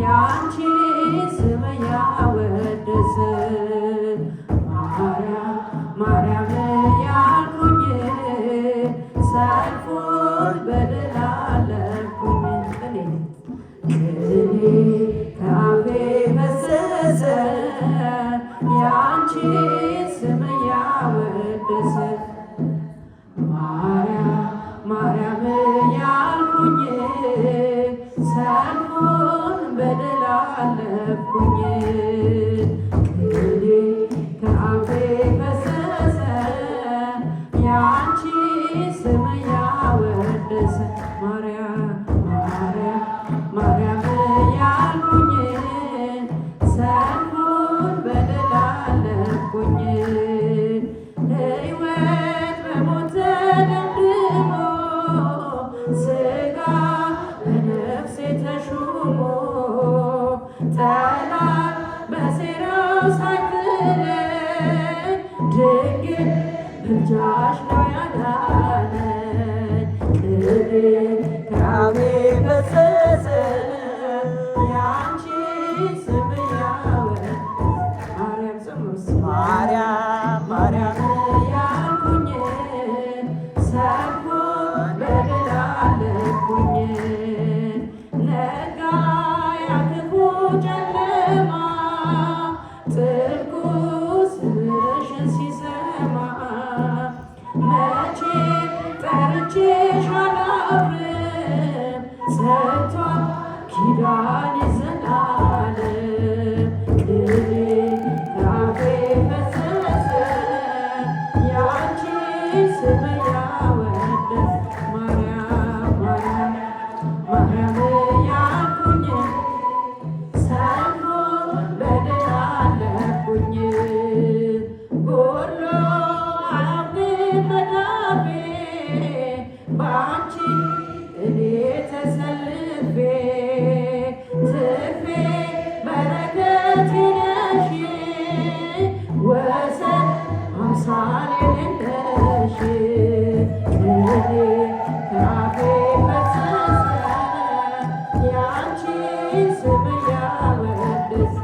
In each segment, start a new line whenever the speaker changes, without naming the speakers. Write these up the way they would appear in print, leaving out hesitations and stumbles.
ያንቺ ስም ያወድስ ማርያም ማርያም ያልኩኝ ሰልፉን በድል አለፍኩኝ። ቅኔ ከአፌ ፈሰሰ ያንቺ ስም ያወድስ ማርያም ማርያም ያልኩኝ ሰልፉን በድል አለፍኩኝ። ቅኔ ከአፌ ፈሰሰ ያንቺ ስም ያወድስ ማርያም ማርያም ማርያም ያልኩኝ ሰልፉን በድል አለፍኩኝ። ሕይወት በሞት ተደምድሞ ሥጋ በነፍሴ ተሹሞ ጠላት በሴራው ሳይጥለኝ ድንግል ምልጃሽ ነው ያዳነኝ። ቅኔ ከአፌ ፈሰሰ ያንቺ ስም ያወድስ ማርያም ጽሙስ ማርያም ማርያም ያልኩኝ ሰልፉን በድል አለፍኩኝ። ነጋ ያ ክፉ ጨለማ ጥልቁ ስምሽን ሲሰማ መቼም ጠርቼሽ አላፍርም ሰጥቷል ኪዳን ዘላለም። ቅኔ ከአፌ ፈሰሰ ያንቺ ስም ያወድስ ማርያም ማርያም ማርያም ያልኩኝ ሰልፉን በድል አለፍኩኝ። ጎድሎ አያውቅም መዳፌ በአንቺ እኔ ተሰልፌ ትርፌ በረከቴ ነሽ ወሰን አምሳል የሌለሽ። ቅኔ ከአፌ ፈሰሰ ያንቺ ስም ያወድስ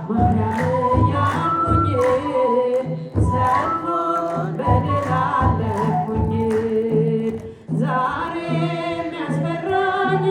ማርያም ያልኩኝ ሰልፉን በድል አለፍኩኝ። ዛሬ የሚያስፈራኝ